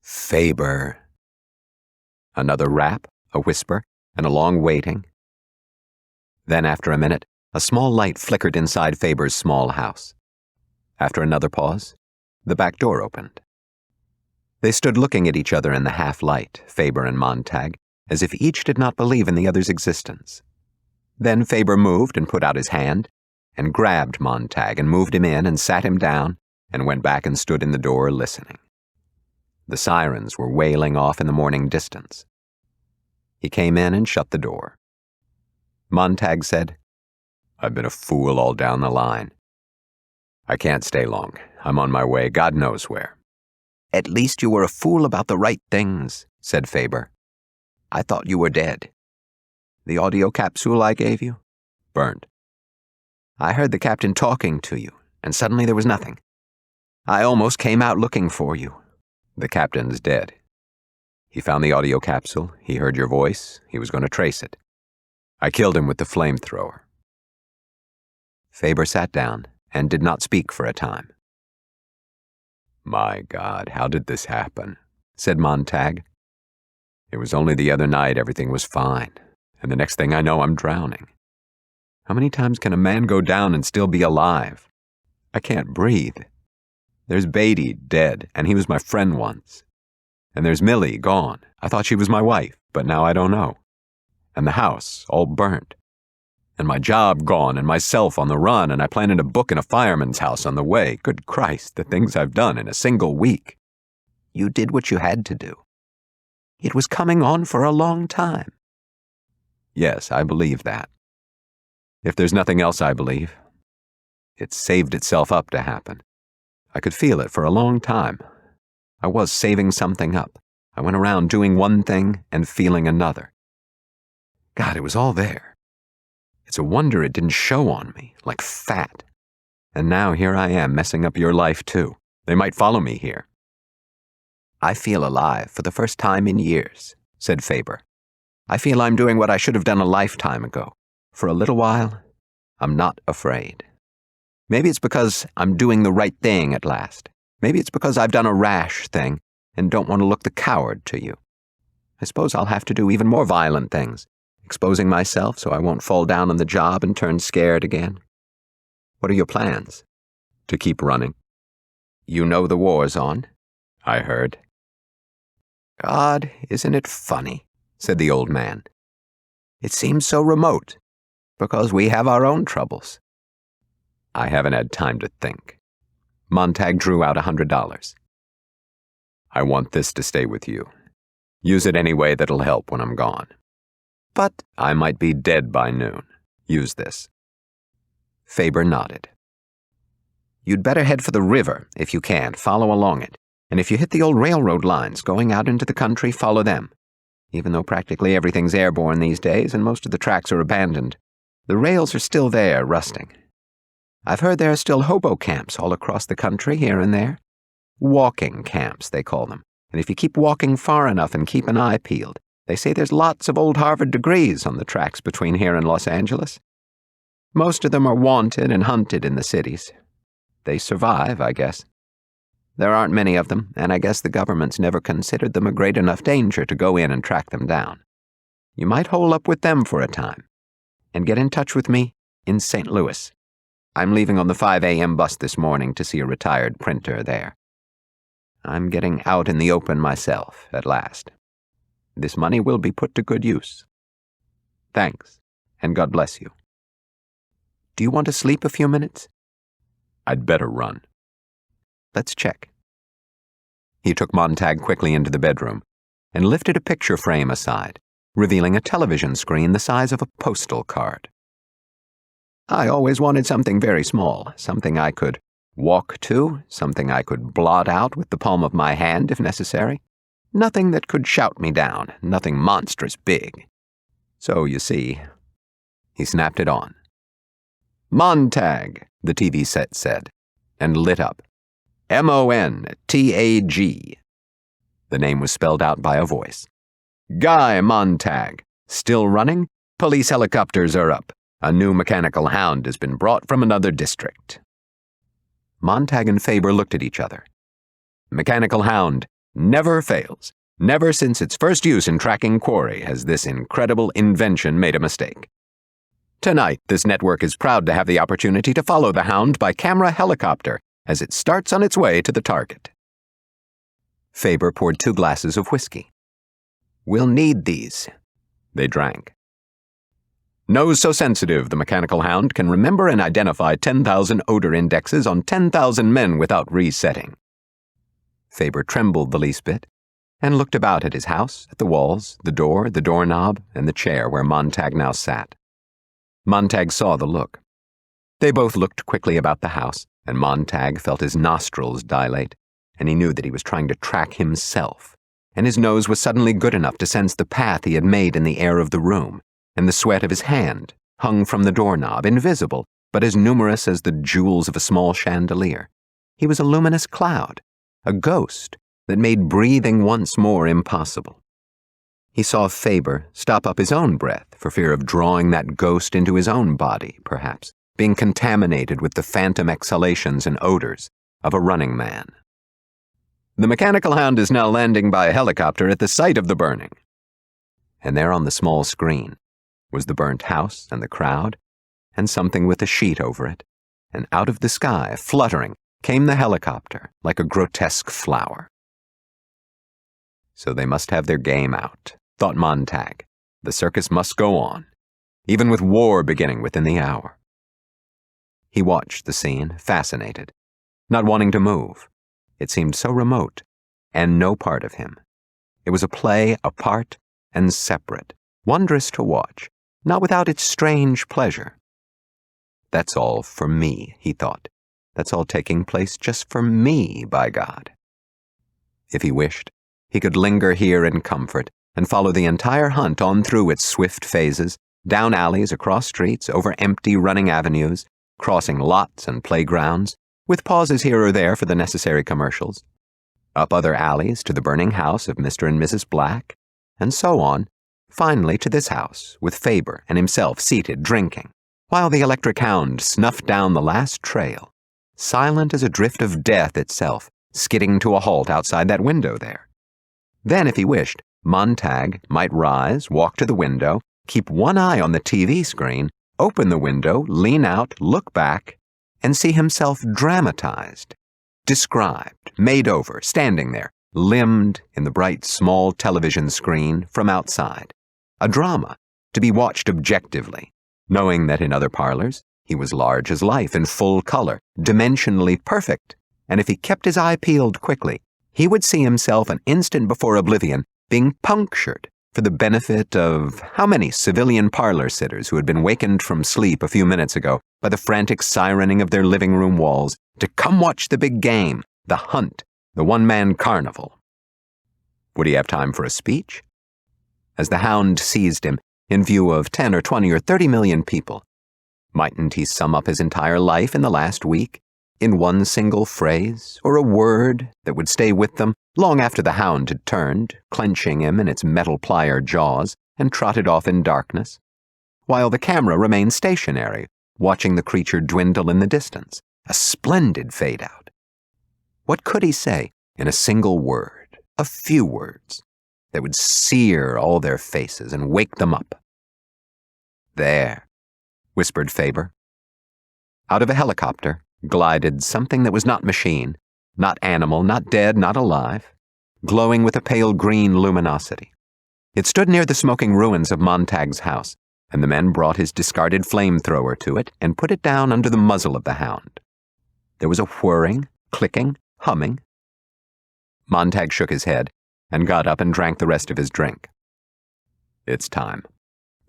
Faber. Another rap, a whisper, and a long waiting. Then, after a minute, a small light flickered inside Faber's small house. After another pause, the back door opened. They stood looking at each other in the half-light, Faber and Montag, as if each did not believe in the other's existence. Then Faber moved and put out his hand, and grabbed Montag and moved him in and sat him down, and went back and stood in the door listening. The sirens were wailing off in the morning distance. He came in and shut the door. Montag said, "I've been a fool all down the line. I can't stay long. I'm on my way, God knows where." "At least you were a fool about the right things," said Faber. "I thought you were dead." "The audio capsule I gave you?" "Burned." "I heard the captain talking to you, and suddenly there was nothing. I almost came out looking for you." "The captain's dead. He found the audio capsule, he heard your voice, he was going to trace it. I killed him with the flamethrower." Faber sat down and did not speak for a time. "My God, how did this happen?" said Montag. "It was only the other night everything was fine, and the next thing I know I'm drowning. How many times can a man go down and still be alive? I can't breathe. There's Beatty dead, and he was my friend once. And there's Millie gone. I thought she was my wife, but now I don't know. And the house all burnt. And my job gone, and myself on the run, and I planted a book in a fireman's house on the way. Good Christ, the things I've done in a single week." "You did what you had to do. It was coming on for a long time." "Yes, I believe that. If there's nothing else I believe, it saved itself up to happen. I could feel it for a long time. I was saving something up. I went around doing one thing and feeling another. God, it was all there. It's a wonder it didn't show on me, like fat. And now here I am messing up your life too. They might follow me here." "I feel alive for the first time in years," said Faber. "I feel I'm doing what I should have done a lifetime ago. For a little while, I'm not afraid. Maybe it's because I'm doing the right thing at last. Maybe it's because I've done a rash thing and don't want to look the coward to you. I suppose I'll have to do even more violent things, exposing myself so I won't fall down on the job and turn scared again. What are your plans?" "To keep running." "You know the war's on?" "I heard." "God, isn't it funny?" said the old man. "It seems so remote, because we have our own troubles." "I haven't had time to think." Montag drew out $100. "I want this to stay with you. Use it any way that'll help when I'm gone." "But I might be dead by noon. Use this." Faber nodded. "You'd better head for the river if you can. Follow along it. And if you hit the old railroad lines going out into the country, follow them. Even though practically everything's airborne these days and most of the tracks are abandoned, the rails are still there, rusting. I've heard there are still hobo camps all across the country, here and there. Walking camps, they call them. And if you keep walking far enough and keep an eye peeled, they say there's lots of old Harvard degrees on the tracks between here and Los Angeles. Most of them are wanted and hunted in the cities. They survive, I guess. There aren't many of them, and I guess the government's never considered them a great enough danger to go in and track them down. You might hole up with them for a time, and get in touch with me in St. Louis. I'm leaving on the 5 a.m. bus this morning to see a retired printer there. I'm getting out in the open myself, at last. This money will be put to good use. Thanks, and God bless you. Do you want to sleep a few minutes?" "I'd better run." "Let's check." He took Montag quickly into the bedroom and lifted a picture frame aside, revealing a television screen the size of a postal card. "I always wanted something very small, something I could walk to, something I could blot out with the palm of my hand if necessary. Nothing that could shout me down, nothing monstrous big. So, you see," he snapped it on. "Montag," the TV set said, and lit up. "Montag." The name was spelled out by a voice. "Guy Montag. Still running? Police helicopters are up. A new mechanical hound has been brought from another district." Montag and Faber looked at each other. "Mechanical hound, Never fails. Never since its first use in tracking quarry has this incredible invention made a mistake. Tonight, this network is proud to have the opportunity to follow the hound by camera helicopter as it starts on its way to the target. Faber poured 2 glasses of whiskey. "We'll need these." They drank. Nose so sensitive, the mechanical hound can remember and identify 10,000 odor indexes on 10,000 men without resetting. Faber trembled the least bit and looked about at his house, at the walls, the door, the doorknob, and the chair where Montag now sat. Montag saw the look. They both looked quickly about the house, and Montag felt his nostrils dilate, and he knew that he was trying to track himself, and his nose was suddenly good enough to sense the path he had made in the air of the room, and the sweat of his hand hung from the doorknob, invisible, but as numerous as the jewels of a small chandelier. He was a luminous cloud, a ghost that made breathing once more impossible. He saw Faber stop up his own breath for fear of drawing that ghost into his own body, perhaps, being contaminated with the phantom exhalations and odors of a running man. The mechanical hound is now landing by helicopter at the site of the burning. And there on the small screen was the burnt house and the crowd, and something with a sheet over it, and out of the sky, fluttering, came the helicopter like a grotesque flower. So they must have their game out, thought Montag. The circus must go on, even with war beginning within the hour. He watched the scene, fascinated, not wanting to move. It seemed so remote, and no part of him. It was a play apart and separate, wondrous to watch, not without its strange pleasure. That's all for me, he thought. That's all taking place just for me, by God. If he wished, he could linger here in comfort and follow the entire hunt on through its swift phases, down alleys, across streets, over empty running avenues, crossing lots and playgrounds, with pauses here or there for the necessary commercials, up other alleys to the burning house of Mr. and Mrs. Black, and so on, finally to this house, with Faber and himself seated drinking, while the electric hound snuffed down the last trail, silent as a drift of death itself, skidding to a halt outside that window there. Then, if he wished, Montag might rise, walk to the window, keep one eye on the TV screen, open the window, lean out, look back, and see himself dramatized, described, made over, standing there, limned in the bright small television screen from outside. A drama, to be watched objectively, knowing that in other parlors he was large as life, in full color, dimensionally perfect, and if he kept his eye peeled quickly, he would see himself an instant before oblivion being punctured for the benefit of how many civilian parlor sitters who had been wakened from sleep a few minutes ago by the frantic sirening of their living room walls to come watch the big game, the hunt, the one-man carnival. Would he have time for a speech? As the hound seized him in view of 10 or 20 or 30 million people, mightn't he sum up his entire life in the last week in one single phrase or a word that would stay with them long after the hound had turned, clenching him in its metal plier jaws, and trotted off in darkness, while the camera remained stationary, watching the creature dwindle in the distance, a splendid fade-out? What could he say in a single word, a few words, that would sear all their faces and wake them up? "There," whispered Faber. Out of a helicopter glided something that was not machine, not animal, not dead, not alive, glowing with a pale green luminosity. It stood near the smoking ruins of Montag's house, and the men brought his discarded flamethrower to it and put it down under the muzzle of the hound. There was a whirring, clicking, humming. Montag shook his head and got up and drank the rest of his drink. "It's time.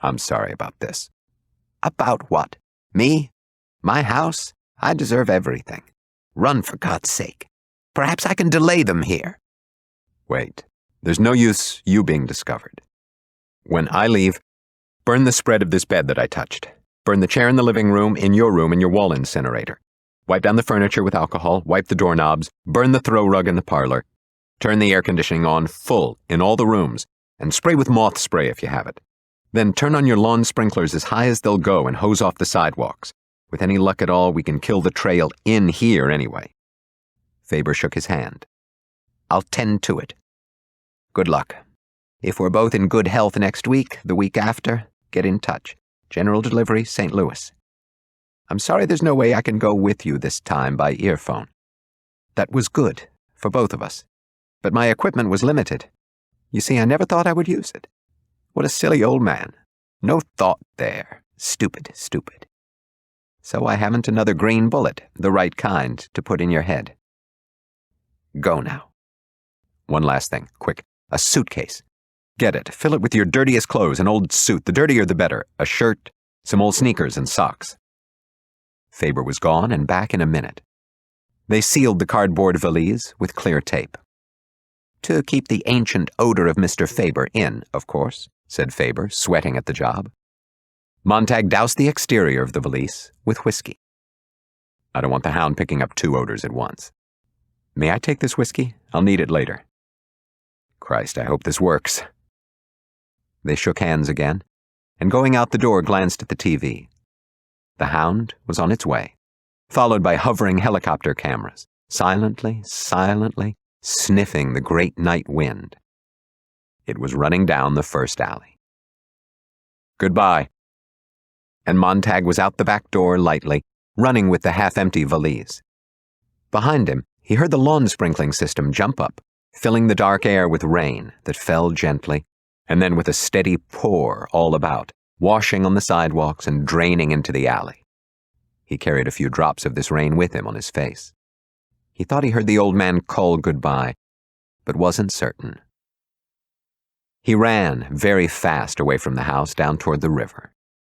I'm sorry about this." "About what? Me? My house? I deserve everything. Run, for God's sake. Perhaps I can delay them here." "Wait. There's no use you being discovered. When I leave, burn the spread of this bed that I touched. Burn the chair in the living room, in your room, and your wall incinerator. Wipe down the furniture with alcohol, wipe the doorknobs, burn the throw rug in the parlor. Turn the air conditioning on full in all the rooms, and spray with moth spray if you have it. Then turn on your lawn sprinklers as high as they'll go and hose off the sidewalks. With any luck at all, we can kill the trail in here anyway." Faber shook his hand. I'll tend to it. Good luck. If we're both in good health next week, the week after, get in touch. General delivery, St. Louis. I'm sorry there's no way I can go with you this time by earphone. That was good, for both of us. But my equipment was limited. You see, I never thought I would use it. What a silly old man. No thought there. Stupid, stupid. So I haven't another green bullet, the right kind, to put in your head. Go now. One last thing, quick. A suitcase. Get it. Fill it with your dirtiest clothes, an old suit. The dirtier the better. A shirt, some old sneakers and socks. Faber was gone and back in a minute. They sealed the cardboard valise with clear tape. To keep the ancient odor of Mr. Faber in, of course, said Faber, sweating at the job. Montag doused the exterior of the valise with whiskey. I don't want the hound picking up two odors at once. May I take this whiskey? I'll need it later. Christ, I hope this works. They shook hands again, and going out the door glanced at the TV. The hound was on its way, followed by hovering helicopter cameras, silently, sniffing the great night wind. It was running down the first alley. Goodbye. And Montag was out the back door lightly, running with the half-empty valise. Behind him, he heard the lawn sprinkling system jump up, filling the dark air with rain that fell gently, and then with a steady pour all about, washing on the sidewalks and draining into the alley. He carried a few drops of this rain with him on his face. He thought he heard the old man call goodbye, but wasn't certain. He ran very fast away from the house down toward the river.